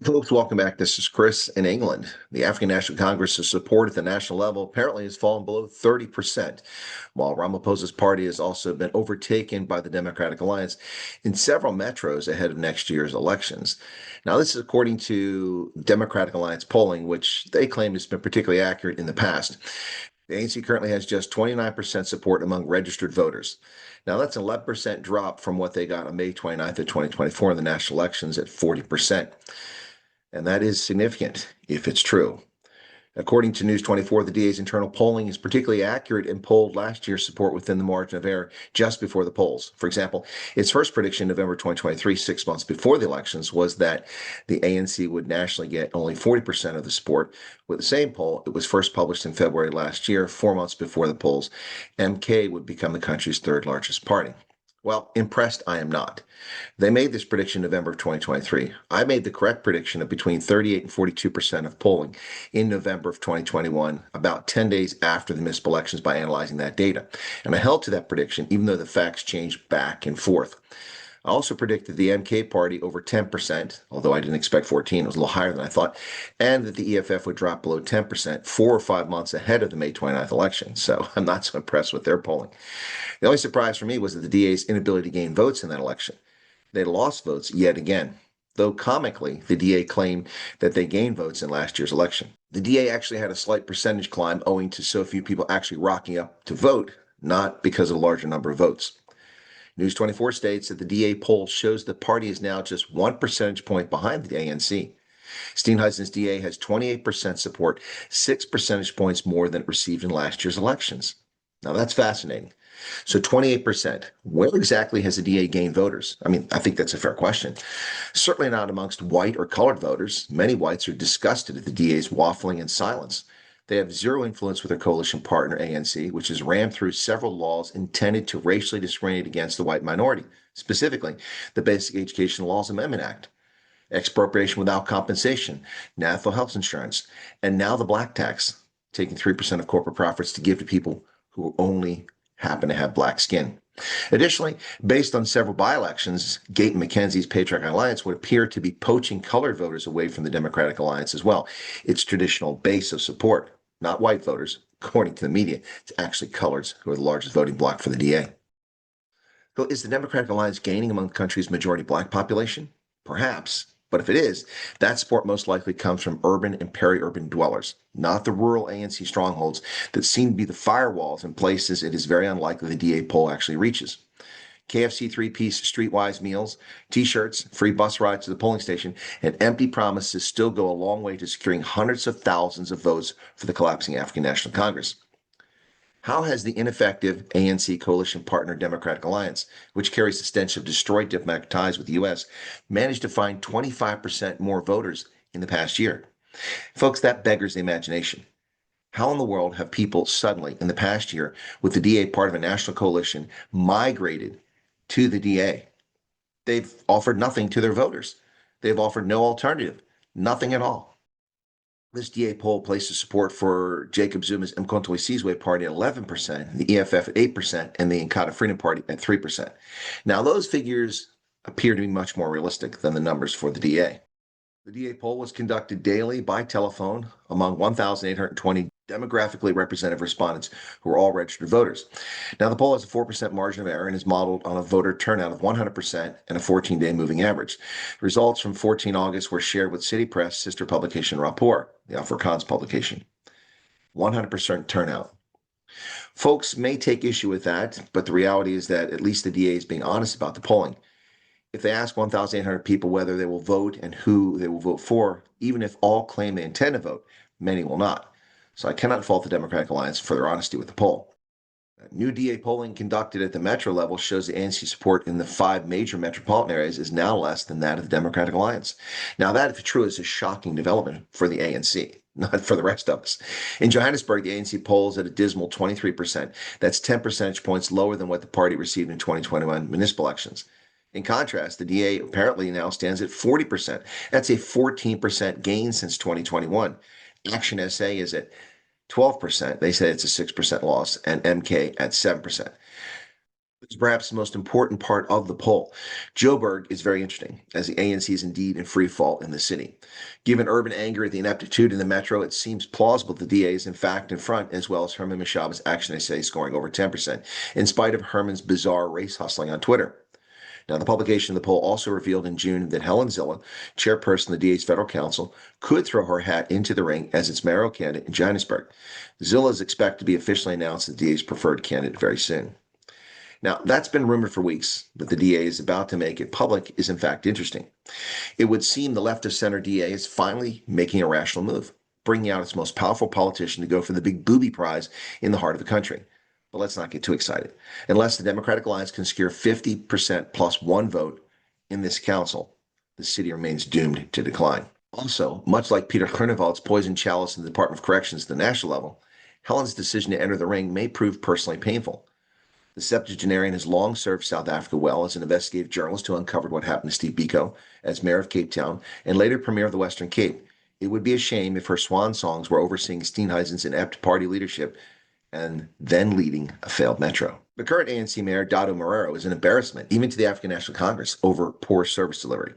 Folks, welcome back. This is Chris in England. The African National Congress's support at the national level apparently has fallen below 30%, while Ramaphosa's party has also been overtaken by the Democratic Alliance in several metros ahead of next year's elections. Now, this is according to Democratic Alliance polling, which they claim has been particularly accurate in the past. The ANC currently has just 29% support among registered voters. Now, that's an 11% drop from what they got on May 29th of 2024 in the national elections at 40%. And that is significant if it's true. According to News 24, the DA's internal polling is particularly accurate and polled last year's support within the margin of error just before the polls. For example, its first prediction in November 2023, 6 months before the elections, was that the ANC would nationally get only 40% of the support. With the same poll, it was first published in February last year, 4 months before the polls. MK would become the country's third largest party. Well, impressed I am not. They made this prediction in November of 2023. I made the correct prediction of between 38 and 42% of polling in November of 2021, about 10 days after the missed elections, by analyzing that data. And I held to that prediction, even though the facts changed back and forth. I also predicted the MK party over 10%, although I didn't expect 14, it was a little higher than I thought, and that the EFF would drop below 10% 4 or 5 months ahead of the May 29th election. So I'm not so impressed with their polling. The only surprise for me was that the DA's inability to gain votes in that election. They lost votes yet again, though comically, the DA claimed that they gained votes in last year's election. The DA actually had a slight percentage climb owing to so few people actually rocking up to vote, not because of a larger number of votes. News 24 states that the DA poll shows the party is now just 1 percentage point behind the ANC. Steenhuisen's DA has 28% support, 6 percentage points more than it received in last year's elections. Now that's fascinating. So 28%, where exactly has the DA gained voters? I mean, I think that's a fair question. Certainly not amongst white or colored voters. Many whites are disgusted at the DA's waffling and silence. They have zero influence with their coalition partner, ANC, which has rammed through several laws intended to racially discriminate against the white minority, specifically the Basic Education Laws Amendment Act, expropriation without compensation, national health insurance, and now the black tax, taking 3% of corporate profits to give to people who only happen to have black skin. Additionally, based on several by-elections, Gate and McKenzie's Patriotic Alliance would appear to be poaching colored voters away from the Democratic Alliance as well, its traditional base of support. Not white voters, according to the media. It's actually coloreds who are the largest voting bloc for the DA. So is the Democratic Alliance gaining among the country's majority black population? Perhaps. But if it is, that support most likely comes from urban and peri-urban dwellers, not the rural ANC strongholds that seem to be the firewalls in places it is very unlikely the DA poll actually reaches. KFC three-piece streetwise meals, T-shirts, free bus rides to the polling station, and empty promises still go a long way to securing hundreds of thousands of votes for the collapsing African National Congress. How has the ineffective ANC coalition partner Democratic Alliance, which carries the stench of destroyed diplomatic ties with the U.S., managed to find 25% more voters in the past year? Folks, that beggars the imagination. How in the world have people suddenly, in the past year, with the DA part of a national coalition, migrated to the DA? They've offered nothing to their voters. They've offered no alternative, nothing at all. This DA poll places support for Jacob Zuma's Mkhonto we Sizwe party at 11%, the EFF at 8%, and the Inkatha Freedom Party at 3%. Now, those figures appear to be much more realistic than the numbers for the DA. The DA poll was conducted daily by telephone among 1,820 demographically representative respondents who are all registered voters. Now, the poll has a 4% margin of error and is modeled on a voter turnout of 100% and a 14-day moving average. Results from 14 August were shared with City Press sister publication Rapport, the Afrikaans publication. 100% turnout. Folks may take issue with that, but the reality is that at least the DA is being honest about the polling. If they ask 1,800 people whether they will vote and who they will vote for, even if all claim they intend to vote, many will not. So I cannot fault the Democratic Alliance for their honesty with the poll. New DA polling conducted at the metro level shows the ANC support in the 5 major metropolitan areas is now less than that of the Democratic Alliance. Now that, if true, is a shocking development for the ANC, not for the rest of us. In Johannesburg, the ANC polls at a dismal 23%. That's 10 percentage points lower than what the party received in 2021 municipal elections. In contrast, the DA apparently now stands at 40%. That's a 14% gain since 2021. Action SA is at 12%. They say it's a 6% loss, and MK at 7%. It's perhaps the most important part of the poll. Joburg is very interesting, as the ANC is indeed in free fall in the city. Given urban anger at the ineptitude in the metro, it seems plausible the DA is in fact in front, as well as Herman Mashaba's Action SA scoring over 10%, in spite of Herman's bizarre race hustling on Twitter. Now, the publication of the poll also revealed in June that Helen Zille, chairperson of the DA's federal council, could throw her hat into the ring as its mayoral candidate in Johannesburg. Zille is expected to be officially announced as the DA's preferred candidate very soon. Now, that's been rumored for weeks, but the DA is about to make it public is in fact interesting. It would seem the left of center DA is finally making a rational move, bringing out its most powerful politician to go for the big booby prize in the heart of the country. But let's not get too excited. Unless the Democratic Alliance can secure 50% plus one vote in this council, the city remains doomed to decline. Also, much like Peter Groenewald's poison chalice in the Department of Corrections at the national level, Helen's decision to enter the ring may prove personally painful. The septuagenarian has long served South Africa well as an investigative journalist who uncovered what happened to Steve Biko as mayor of Cape Town and later premier of the Western Cape. It would be a shame if her swan songs were overseeing Steenhuisen's inept party leadership and then leading a failed metro. The current ANC mayor, Dado Marrero, is an embarrassment even to the African National Congress over poor service delivery.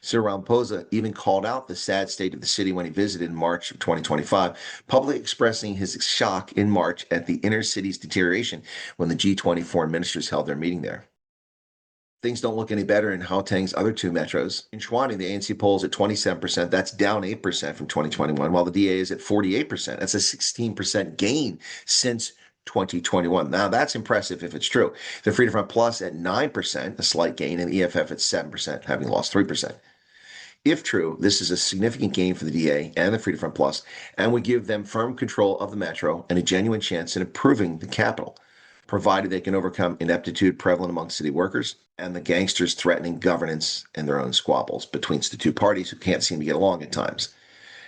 Cyril Ramaphosa even called out the sad state of the city when he visited in March of 2025, publicly expressing his shock in March at the inner city's deterioration when the G20 foreign ministers held their meeting there. Things don't look any better in Gauteng's other two metros. In Tshwane, the ANC polls at 27%. That's down 8% from 2021, while the DA is at 48%. That's a 16% gain since 2021. Now, that's impressive if it's true. The Freedom Front Plus at 9%, a slight gain, and EFF at 7%, having lost 3%. If true, this is a significant gain for the DA and the Freedom Front Plus, and would give them firm control of the metro and a genuine chance in improving the capital, provided they can overcome ineptitude prevalent among city workers and the gangsters threatening governance and their own squabbles between the two parties who can't seem to get along at times.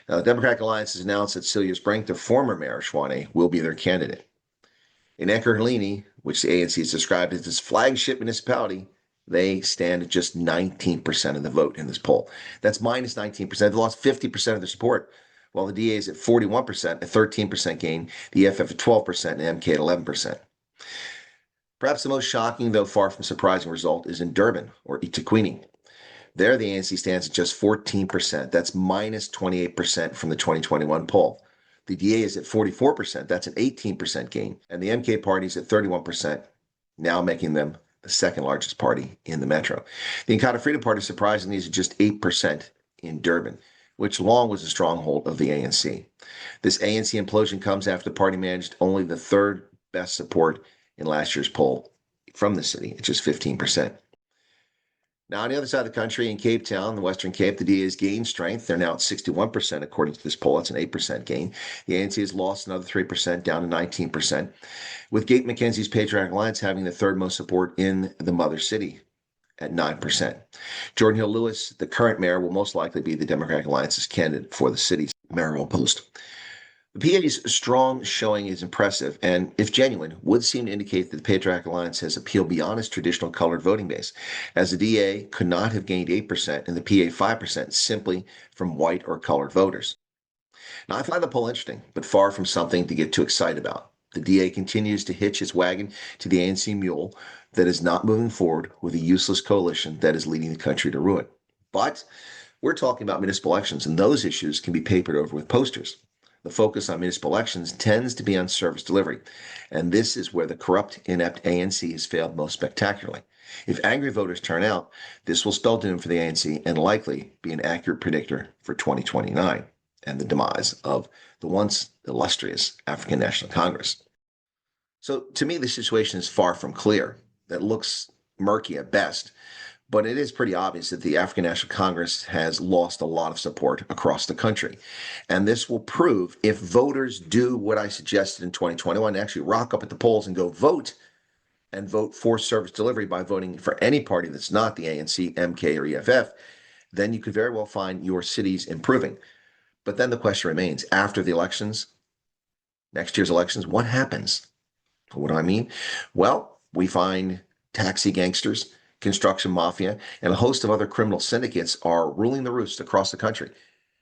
Now, the Democratic Alliance has announced that Celius Brink, the former mayor of Tshwane, will be their candidate. In Ekurhuleni, which the ANC has described as its flagship municipality, they stand at just 19% of the vote in this poll. That's minus 19%. They lost 50% of their support, while the DA is at 41%, a 13% gain, the EFF at 12%, and MK at 11%. Perhaps the most shocking, though far from surprising result is in Durban, or eThekwini. There, the ANC stands at just 14%. That's minus 28% from the 2021 poll. The DA is at 44%. That's an 18% gain. And the MK party is at 31%, now making them the second largest party in the metro. The Inkatha Freedom Party, surprisingly, is at just 8% in Durban, which long was a stronghold of the ANC. This ANC implosion comes after the party managed only the third best support in last year's poll from the city at just 15%. Now, on the other side of the country, in Cape Town, the Western Cape, the DA has gained strength. They're now at 61%, according to this poll. That's an 8% gain. The ANC has lost another 3%, down to 19%, with Gate McKenzie's Patriotic Alliance having the third most support in the mother city at 9%. Jordan Hill Lewis, the current mayor, will most likely be the Democratic Alliance's candidate for the city's mayoral post. The PA's strong showing is impressive and, if genuine, would seem to indicate that the Patriotic Alliance has appealed beyond its traditional colored voting base, as the DA could not have gained 8% and the PA 5% simply from white or colored voters. Now, I find the poll interesting, but far from something to get too excited about. The DA continues to hitch its wagon to the ANC mule that is not moving forward with a useless coalition that is leading the country to ruin. But we're talking about municipal elections, and those issues can be papered over with posters. The focus on municipal elections tends to be on service delivery, and this is where the corrupt, inept ANC has failed most spectacularly. If angry voters turn out, this will spell doom for the ANC and likely be an accurate predictor for 2029 and the demise of the once illustrious African National Congress. So to me, the situation is far from clear. It looks murky at best, but it is pretty obvious that the African National Congress has lost a lot of support across the country. And this will prove if voters do what I suggested in 2021, actually rock up at the polls and go vote and vote for service delivery by voting for any party that's not the ANC, MK, or EFF, then you could very well find your cities improving. But then the question remains, after the elections, next year's elections, what happens? What do I mean? Well, we find taxi gangsters, construction mafia, and a host of other criminal syndicates are ruling the roost across the country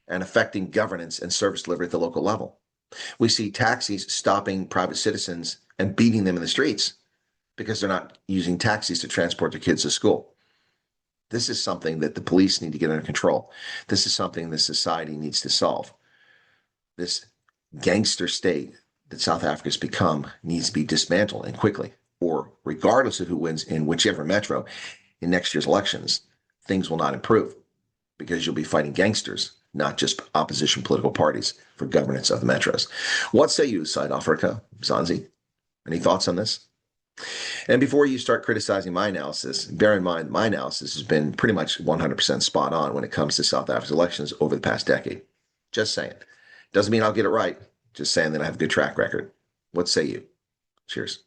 and affecting governance and service delivery at the local level. We see taxis stopping private citizens and beating them in the streets. because they're not using taxis to transport their kids to school. This is something that the police need to get under control. This is something the society needs to solve. This gangster state that South Africa has become needs to be dismantled and quickly, or regardless of who wins in whichever metro in next year's elections, things will not improve because you'll be fighting gangsters, not just opposition political parties for governance of the metros. What say you, South Africa, Zanzi? Any thoughts on this? And before you start criticizing my analysis, bear in mind my analysis has been pretty much 100% spot on when it comes to South Africa's elections over the past decade. Just saying. Doesn't mean I'll get it right. Just saying that I have a good track record. What say you? Cheers.